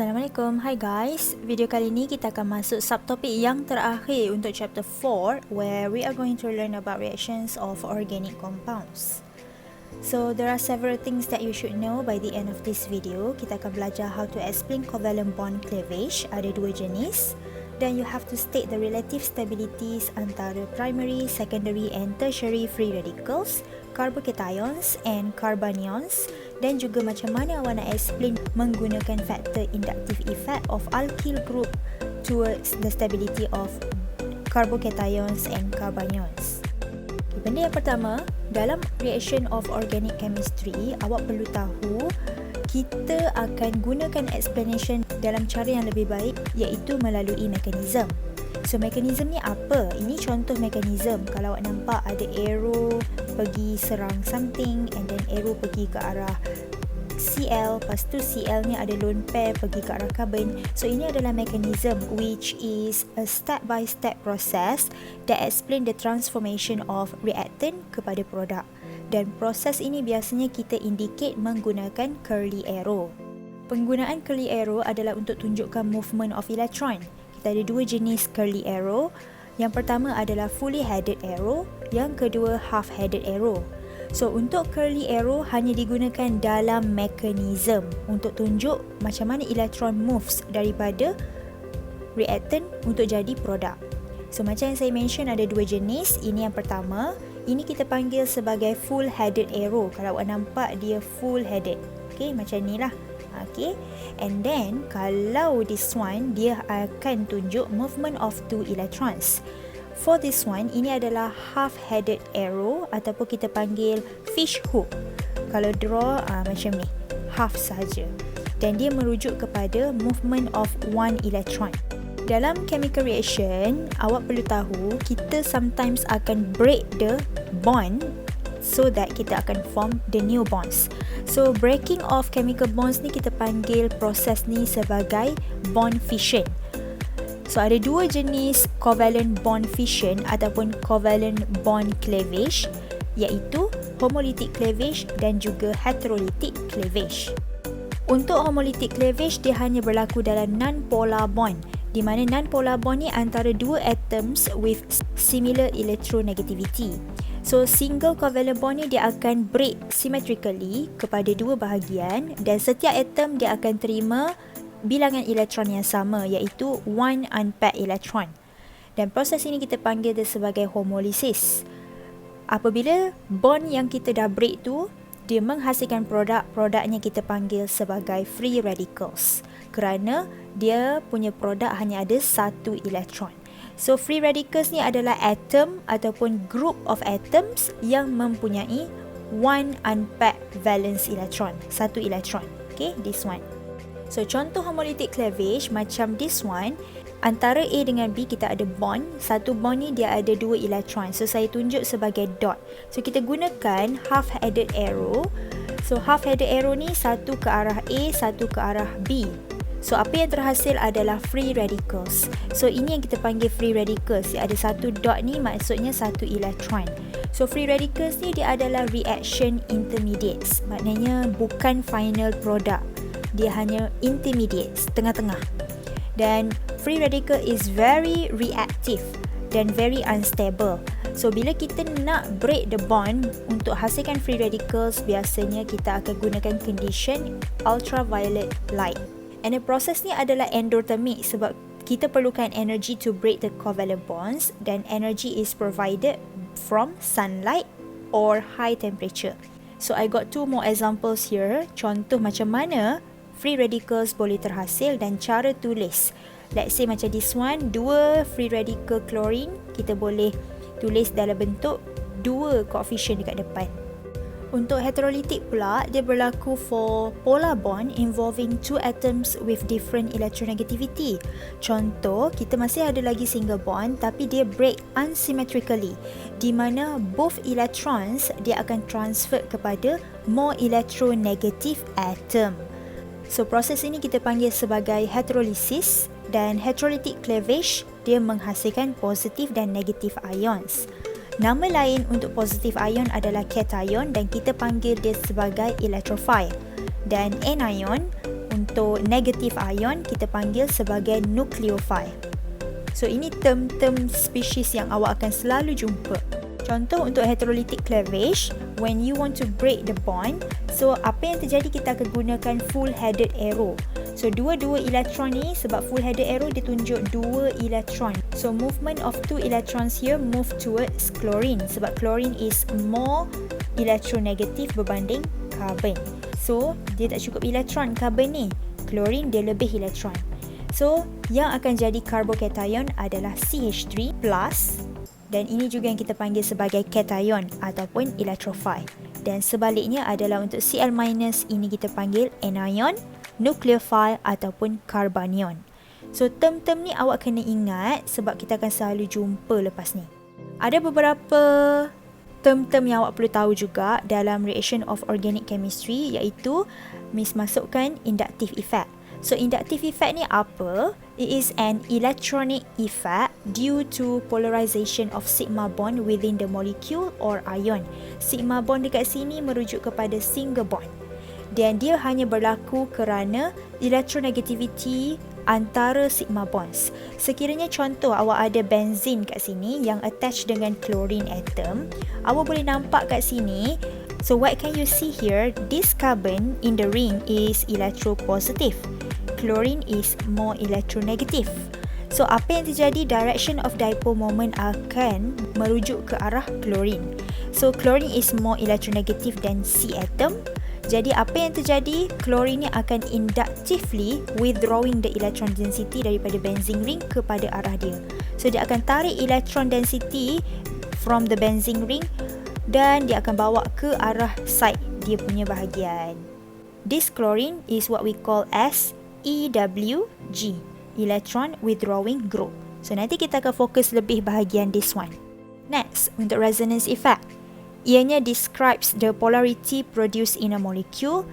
Assalamualaikum, hi guys. Video kali ini kita akan masuk subtopik yang terakhir untuk chapter 4 where we are going to learn about reactions of organic compounds. So there are several things that you should know by the end of this video. Kita akan belajar how to explain covalent bond cleavage, ada dua jenis. Then you have to state the relative stabilities antara primary, secondary and tertiary free radicals, carbocations and carbanions, dan juga macam mana awak nak explain menggunakan factor inductive effect of alkyl group towards the stability of carbocations and carbanions. Okay, benda yang pertama, dalam reaction of organic chemistry, awak perlu tahu kita akan gunakan explanation dalam cara yang lebih baik, iaitu melalui mekanisme. So mekanisme ni apa? Ini contoh mekanisme. Kalau awak nampak ada arrow pergi serang something and then arrow pergi ke arah Cl, lepas tu Cl ni ada lone pair pergi ke arah carbon. So ini adalah mekanisme which is a step by step process that explain the transformation of reactant kepada produk. Dan proses ini biasanya kita indicate menggunakan curly arrow. Penggunaan curly arrow adalah untuk tunjukkan movement of electron. Kita ada dua jenis curly arrow. Yang pertama adalah fully headed arrow, yang kedua half headed arrow. So untuk curly arrow hanya digunakan dalam mekanisme untuk tunjuk macam mana electron moves daripada reactant untuk jadi produk. So macam yang saya mention ada dua jenis. Ini yang pertama, ini kita panggil sebagai full headed arrow. Kalau awak nampak dia full headed. Okay, macam ni lah. Okay, and then kalau this one dia akan tunjuk movement of two electrons. For this one, ini adalah half-headed arrow ataupun kita panggil fish hook. Kalau draw macam ni, half saja. Dan dia merujuk kepada movement of one electron. Dalam chemical reaction, awak perlu tahu kita sometimes akan break the bond so that kita akan form the new bonds. So breaking of chemical bonds ni kita panggil proses ni sebagai bond fission. So ada dua jenis covalent bond fission ataupun covalent bond cleavage, iaitu homolytic cleavage dan juga heterolytic cleavage. Untuk homolytic cleavage dia hanya berlaku dalam non-polar bond, di mana non-polar bond ni antara dua atoms with similar electronegativity. So single covalent bond ni dia akan break symmetrically kepada dua bahagian dan setiap atom dia akan terima bilangan elektron yang sama, iaitu one unpaired electron. Dan proses ini kita panggil dia sebagai homolysis. Apabila bond yang kita dah break tu dia menghasilkan produknya kita panggil sebagai free radicals, kerana dia punya produk hanya ada satu elektron. So free radicals ni adalah atom ataupun group of atoms yang mempunyai one unpaired valence electron, satu elektron. Okay, this one. So contoh homolytic cleavage macam this one, antara A dengan B kita ada bond. Satu bond ni dia ada dua elektron. So saya tunjuk sebagai dot. So kita gunakan half-headed arrow. So half-headed arrow ni satu ke arah A, satu ke arah B. So apa yang terhasil adalah free radicals. So ini yang kita panggil free radicals. Ada satu dot ni maksudnya satu elektron. So free radicals ni dia adalah reaction intermediates. Maknanya bukan final product. Dia hanya intermediate, tengah-tengah. Dan free radical is very reactive dan very unstable. So bila kita nak break the bond untuk hasilkan free radicals, biasanya kita akan gunakan condition ultraviolet light. And the process ni adalah endothermic sebab kita perlukan energy to break the covalent bonds, dan energy is provided from sunlight or high temperature. So I got two more examples here. Contoh macam mana free radicals boleh terhasil dan cara tulis. Let's say macam this one, dua free radical chlorine, kita boleh tulis dalam bentuk dua coefficient dekat depan. Untuk heterolytic pula, dia berlaku for polar bond involving two atoms with different electronegativity. Contoh, kita masih ada lagi single bond tapi dia break unsymmetrically, di mana both electrons dia akan transfer kepada more electronegative atom. So proses ini kita panggil sebagai heterolysis, dan heterolytic cleavage dia menghasilkan positif dan negatif ions. Nama lain untuk positif ion adalah cation dan kita panggil dia sebagai electrophile. Dan anion untuk negative ion kita panggil sebagai nucleophile. So ini term-term spesies yang awak akan selalu jumpa. Contoh untuk heterolytic cleavage, when you want to break the bond, so apa yang terjadi, kita akan gunakan full headed arrow. So dua-dua elektron ni, sebab full headed arrow dia tunjuk 2 elektron. So movement of 2 electrons here move towards chlorine, sebab chlorine is more electronegative berbanding carbon. So dia tak cukup elektron carbon ni, chlorine dia lebih elektron. So yang akan jadi carbocation adalah CH3+, dan ini juga yang kita panggil sebagai cation ataupun electrophile. Dan sebaliknya adalah untuk Cl-, ini kita panggil anion, nucleophile ataupun carbanion. So term-term ni awak kena ingat sebab kita akan selalu jumpa lepas ni. Ada beberapa term-term yang awak perlu tahu juga dalam reaction of organic chemistry, iaitu Miss masukkan inductive effect. So inductive effect ni apa? It is an electronic effect due to polarization of sigma bond within the molecule or ion. Sigma bond dekat sini merujuk kepada single bond. Dan dia hanya berlaku kerana electronegativity antara sigma bonds. Sekiranya contoh awak ada benzene kat sini yang attach dengan chlorine atom, awak boleh nampak kat sini. So what can you see here? This carbon in the ring is electropositive. Chlorine is more electronegative. So apa yang terjadi, direction of dipole moment akan merujuk ke arah chlorine. So chlorine is more electronegative than C atom. Jadi apa yang terjadi, chlorine ni akan inductively withdrawing the electron density daripada benzene ring kepada arah dia. So dia akan tarik electron density from the benzene ring dan dia akan bawa ke arah side dia punya bahagian. This chlorine is what we call as EWG, electron withdrawing group. So nanti kita akan fokus lebih bahagian this one. Next, untuk resonance effect. Ianya describes the polarity produced in a molecule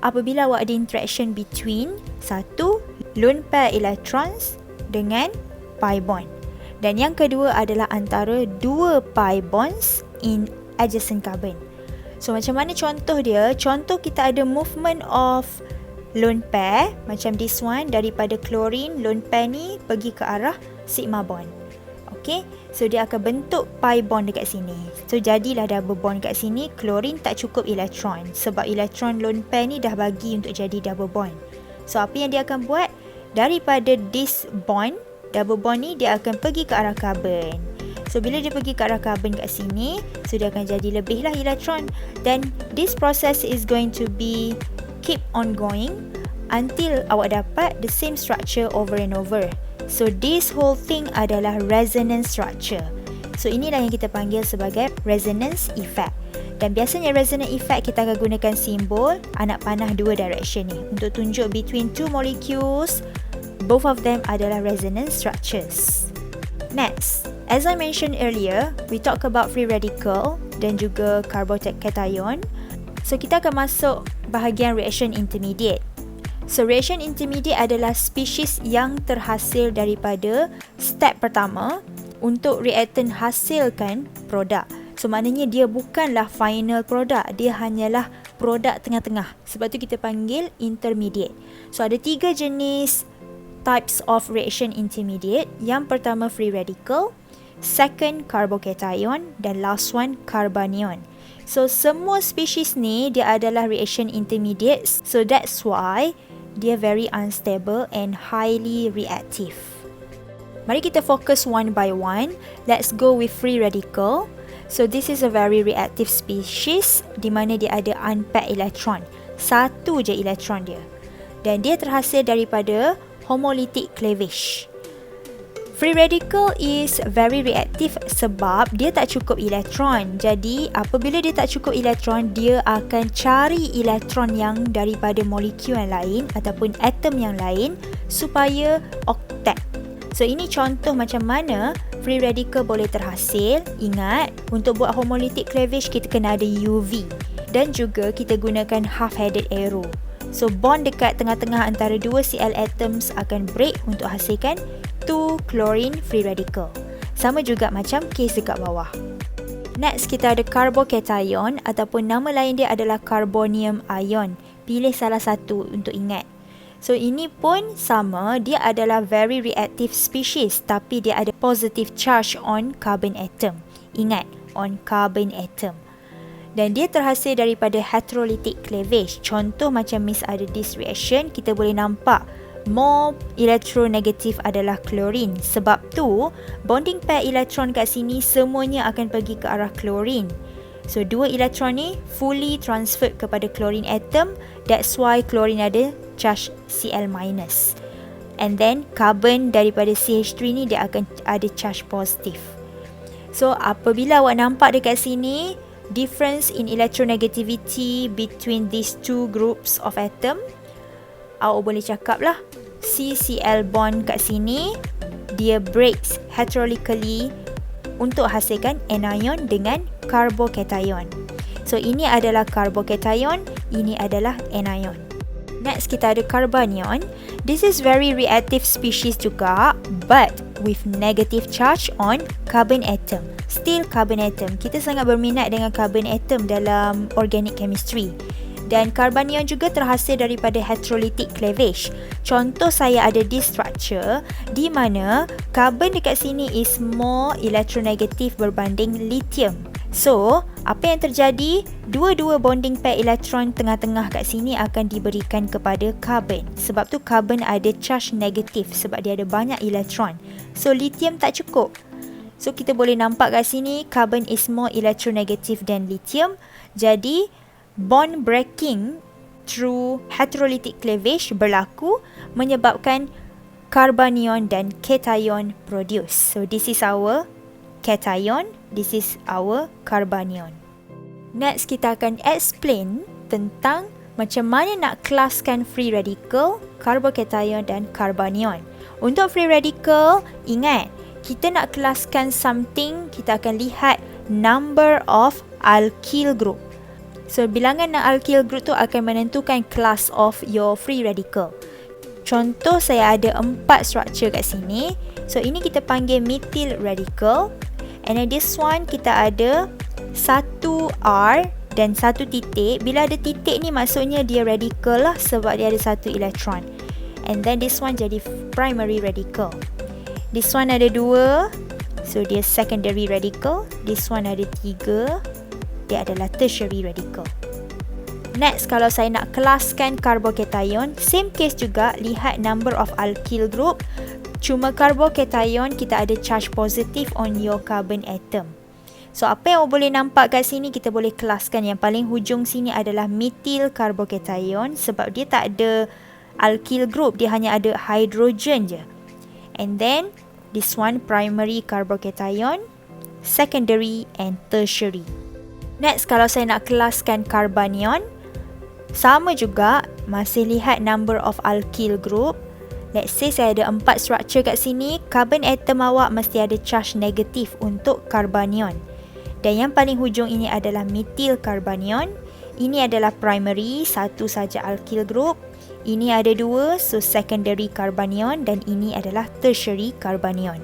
apabila awak ada interaction between satu lone pair electrons dengan pi bond. Dan yang kedua adalah antara dua pi bonds in adjacent carbon. So macam mana contoh dia? Contoh kita ada movement of lone pair macam this one, daripada chlorine lone pair ni pergi ke arah sigma bond. Okay, so dia akan bentuk pi bond dekat sini. So jadilah double bond kat sini. Chlorine tak cukup elektron sebab elektron lone pair ni dah bagi untuk jadi double bond. So apa yang dia akan buat, daripada this bond, double bond ni dia akan pergi ke arah carbon. So bila dia pergi ke arah carbon kat sini, so dia akan jadi lebihlah elektron. Dan this process is going to be keep on going until awak dapat the same structure over and over. So this whole thing adalah resonance structure. So inilah yang kita panggil sebagai resonance effect. Dan biasanya resonance effect kita akan gunakan simbol anak panah dua direction ni untuk tunjuk between two molecules, both of them adalah resonance structures. Next, as I mentioned earlier, we talk about free radical dan juga carbocation. So kita akan masuk bahagian reaction intermediate. So reaction intermediate adalah spesies yang terhasil daripada step pertama untuk reactant hasilkan produk. So maknanya dia bukanlah final product, dia hanyalah produk tengah-tengah. Sebab tu kita panggil intermediate. So ada 3 jenis types of reaction intermediate. Yang pertama free radical, second carbocation dan last one carbanion. So semua spesies ni dia adalah reaction intermediate. So that's why dia very unstable and highly reactive. Mari kita fokus one by one. Let's go with free radical. So this is a very reactive species di mana dia ada unpaired electron. Satu je elektron dia. Dan dia terhasil daripada homolytic cleavage. Free radical is very reactive sebab dia tak cukup elektron. Jadi apabila dia tak cukup elektron, dia akan cari elektron yang daripada molekul yang lain ataupun atom yang lain supaya octet. So ini contoh macam mana free radical boleh terhasil. Ingat, untuk buat homolytic cleavage kita kena ada UV. Dan juga kita gunakan half-headed arrow. So bond dekat tengah-tengah antara dua Cl atoms akan break untuk hasilkan 2 chlorine free radical. Sama juga macam case dekat bawah. Next, kita ada carbocation ataupun nama lain dia adalah carbonium ion. Pilih salah satu untuk ingat. So ini pun sama, dia adalah very reactive species tapi dia ada positive charge on carbon atom. Ingat, on carbon atom. Dan dia terhasil daripada heterolytic cleavage. Contoh macam Miss ada this reaction, kita boleh nampak more elektronegatif adalah klorin. Sebab tu, bonding pair elektron kat sini semuanya akan pergi ke arah klorin. So, dua elektron ni fully transferred kepada klorin atom. That's why klorin ada charge Cl-. And then, carbon daripada CH3 ni dia akan ada charge positif. So, apabila awak nampak dekat sini, difference in electronegativity between these two groups of atom, awak boleh cakap lah, CCl bond kat sini, dia breaks heterolytically untuk hasilkan anion dengan carbocation. So, ini adalah carbocation, ini adalah anion. Next, kita ada carbanion. This is very reactive species juga, but with negative charge on carbon atom. Still carbon atom. Kita sangat berminat dengan carbon atom dalam organic chemistry. Dan carbanion juga terhasil daripada heterolytic cleavage. Contoh saya ada this structure di mana carbon dekat sini is more electronegative berbanding lithium. So, apa yang terjadi? Dua-dua bonding pair elektron tengah-tengah kat sini akan diberikan kepada carbon. Sebab tu carbon ada charge negatif sebab dia ada banyak elektron. So, lithium tak cukup. So, kita boleh nampak kat sini carbon is more electronegative than lithium. Jadi, bond breaking through heterolytic cleavage berlaku menyebabkan carbanion dan cation produce. So, this is our cation, this is our carbanion. Next, kita akan explain tentang macam mana nak kelaskan free radical, carbocation dan carbanion. Untuk free radical, ingat, kita nak kelaskan something, kita akan lihat number of alkyl group. So, bilangan alkyl group tu akan menentukan class of your free radical. Contoh, saya ada 4 structure kat sini. So, ini kita panggil methyl radical. And then this one kita ada 1 R dan 1 titik. Bila ada titik ni maksudnya dia radical lah sebab dia ada 1 elektron. And then this one jadi primary radical. This one ada 2. So dia secondary radical. This one ada 3. Dia adalah tertiary radical. Next, kalau saya nak kelaskan carbocation, same case juga, lihat number of alkyl group. Cuma carbocation kita ada charge positif on your carbon atom. So, apa yang boleh nampak kat sini, kita boleh kelaskan yang paling hujung sini adalah methyl carbocation sebab dia tak ada alkyl group, dia hanya ada hydrogen je. And then, this one primary carbocation, secondary and tertiary. Next, kalau saya nak kelaskan carbanion, sama juga, masih lihat number of alkyl group. Let's say saya ada 4 structure kat sini, carbon atom awak mesti ada charge negatif untuk carbanion. Dan yang paling hujung ini adalah methyl carbanion. Ini adalah primary, satu saja alkyl group. Ini ada 2, so secondary carbanion, dan ini adalah tertiary carbanion.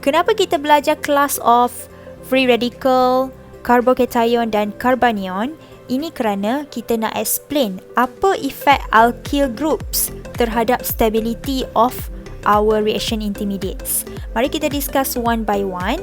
Kenapa kita belajar class of free radical, carbocation dan carbanion? Ini kerana kita nak explain apa efek alkyl groups terhadap stability of our reaction intermediates. Mari kita discuss one by one.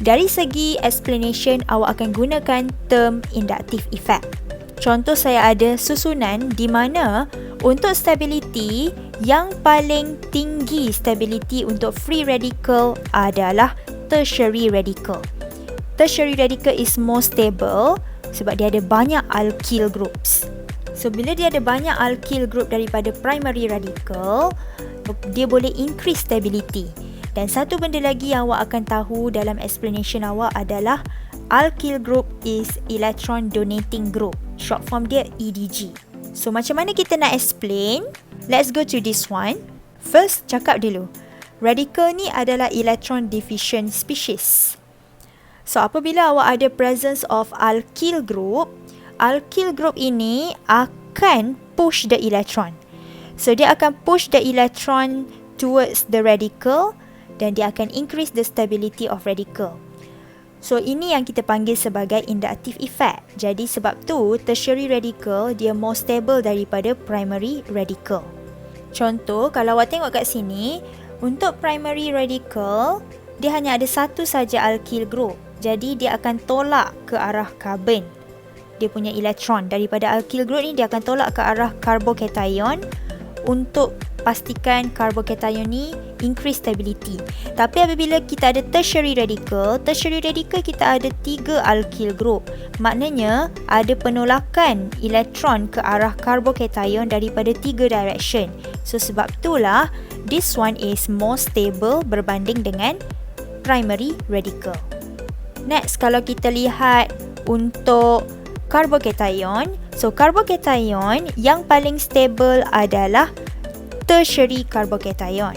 Dari segi explanation, awak akan gunakan term inductive effect. Contoh, saya ada susunan di mana untuk stability yang paling tinggi stability untuk free radical adalah tertiary radical. Tertiary radical is more stable sebab dia ada banyak alkyl groups. So, bila dia ada banyak alkyl group daripada primary radical, dia boleh increase stability. Dan satu benda lagi yang awak akan tahu dalam explanation awak adalah alkyl group is electron donating group. Short form dia EDG. So, macam mana kita nak explain? Let's go to this one. First, cakap dulu. Radical ni adalah electron deficient species. So, apabila awak ada presence of alkyl group ini akan push the electron. So, dia akan push the electron towards the radical dan dia akan increase the stability of radical. So, ini yang kita panggil sebagai inductive effect. Jadi, sebab tu tertiary radical dia more stable daripada primary radical. Contoh, kalau awak tengok kat sini, untuk primary radical, dia hanya ada satu saja alkyl group. Jadi dia akan tolak ke arah carbon. Dia punya elektron daripada alkyl group ni dia akan tolak ke arah carbocation untuk pastikan carbocation ni increase stability. Tapi apabila kita ada tertiary radical kita ada 3 alkyl group. Maknanya ada penolakan elektron ke arah carbocation daripada 3 direction. So sebab itulah this one is more stable berbanding dengan primary radical. Next, kalau kita lihat untuk carbocation, so carbocation yang paling stable adalah tertiary carbocation.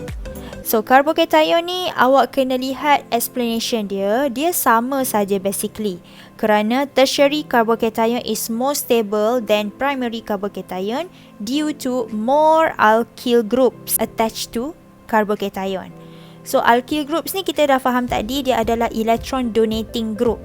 So carbocation ni awak kena lihat explanation dia sama saja basically. Kerana tertiary carbocation is more stable than primary carbocation due to more alkyl groups attached to carbocation. So alkyl groups ni kita dah faham tadi dia adalah electron donating group.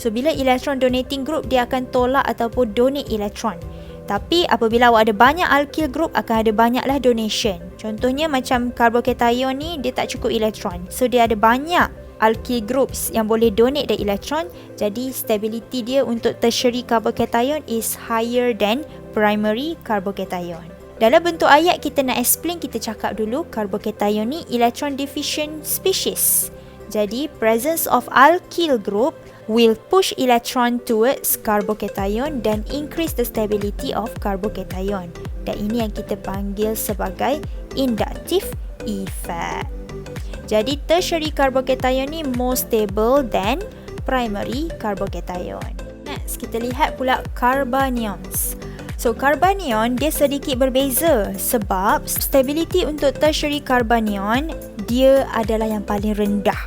So bila electron donating group dia akan tolak ataupun donate elektron. Tapi apabila awak ada banyak alkyl group akan ada banyaklah donation. Contohnya macam carbocation ni dia tak cukup elektron. So dia ada banyak alkyl groups yang boleh donate the elektron. Jadi stability dia untuk tertiary carbocation is higher than primary carbocation. Dalam bentuk ayat kita nak explain, kita cakap dulu carbocation ni electron deficient species. Jadi presence of alkyl group will push electron towards carbocation dan increase the stability of carbocation. Dan ini yang kita panggil sebagai inductive effect. Jadi tertiary carbocation ni more stable than primary carbocation. Next, kita lihat pula carbanions. So carbanion dia sedikit berbeza sebab stability untuk tertiary carbanion dia adalah yang paling rendah.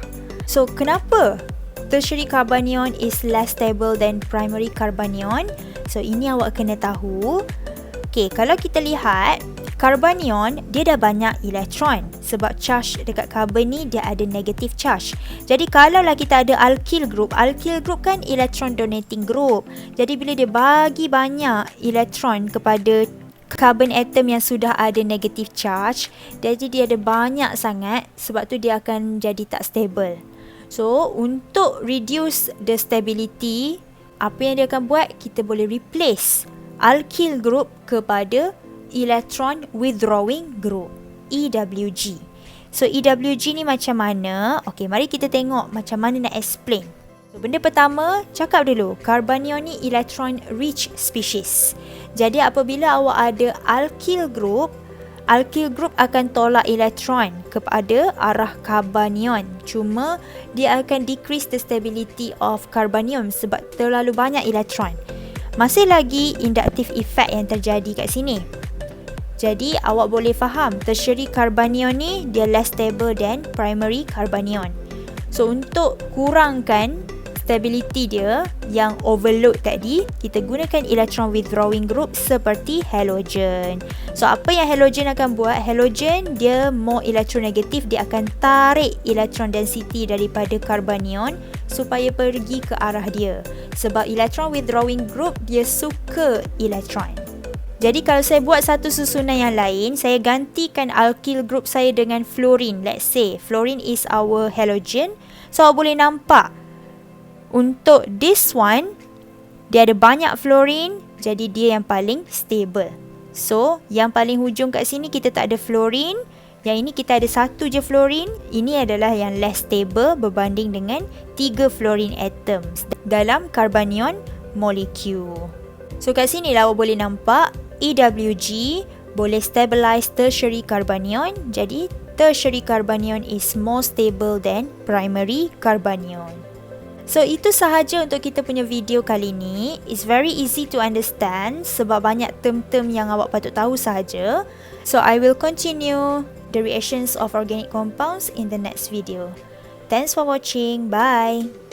So kenapa tertiary carbanion is less stable than primary carbanion? So ini awak kena tahu. Okay, kalau kita lihat carbanion dia dah banyak elektron sebab charge dekat carbon ni dia ada negative charge. Jadi kalaulah kita ada alkyl group kan electron donating group. Jadi bila dia bagi banyak elektron kepada carbon atom yang sudah ada negative charge, jadi dia ada banyak sangat, sebab tu dia akan jadi tak stable. So untuk reduce the stability, apa yang dia akan buat, kita boleh replace alkyl group kepada electron withdrawing group, EWG. So EWG ni macam mana? Okey, mari kita tengok macam mana nak explain. So benda pertama, cakap dulu, carbanion ni electron rich species. Jadi apabila awak ada alkyl group akan tolak elektron kepada arah carbanion. Cuma dia akan decrease the stability of carbanium sebab terlalu banyak elektron. Masih lagi inductive effect yang terjadi kat sini. Jadi awak boleh faham tertiary carbanion ni dia less stable than primary carbanion. So untuk kurangkan stability dia yang overload tadi, kita gunakan electron withdrawing group seperti halogen. So apa yang halogen akan buat? Halogen dia more electronegative, dia akan tarik electron density daripada carbanion supaya pergi ke arah dia. Sebab electron withdrawing group dia suka elektron. Jadi kalau saya buat satu susunan yang lain, saya gantikan alkyl group saya dengan fluorine. Let's say fluorine is our halogen. So awak boleh nampak untuk this one dia ada banyak fluorine, jadi dia yang paling stable. So yang paling hujung kat sini kita tak ada fluorine, yang ini kita ada satu je fluorine. Ini adalah yang less stable berbanding dengan 3 fluorine atoms dalam carbanion molecule. So kat sini lah awak boleh nampak EWG boleh stabilize tertiary carbanion. Jadi tertiary carbanion is more stable than primary carbanion. So itu sahaja untuk kita punya video kali ni. It's very easy to understand sebab banyak term-term yang awak patut tahu sahaja. So I will continue the reactions of organic compounds in the next video. Thanks for watching. Bye.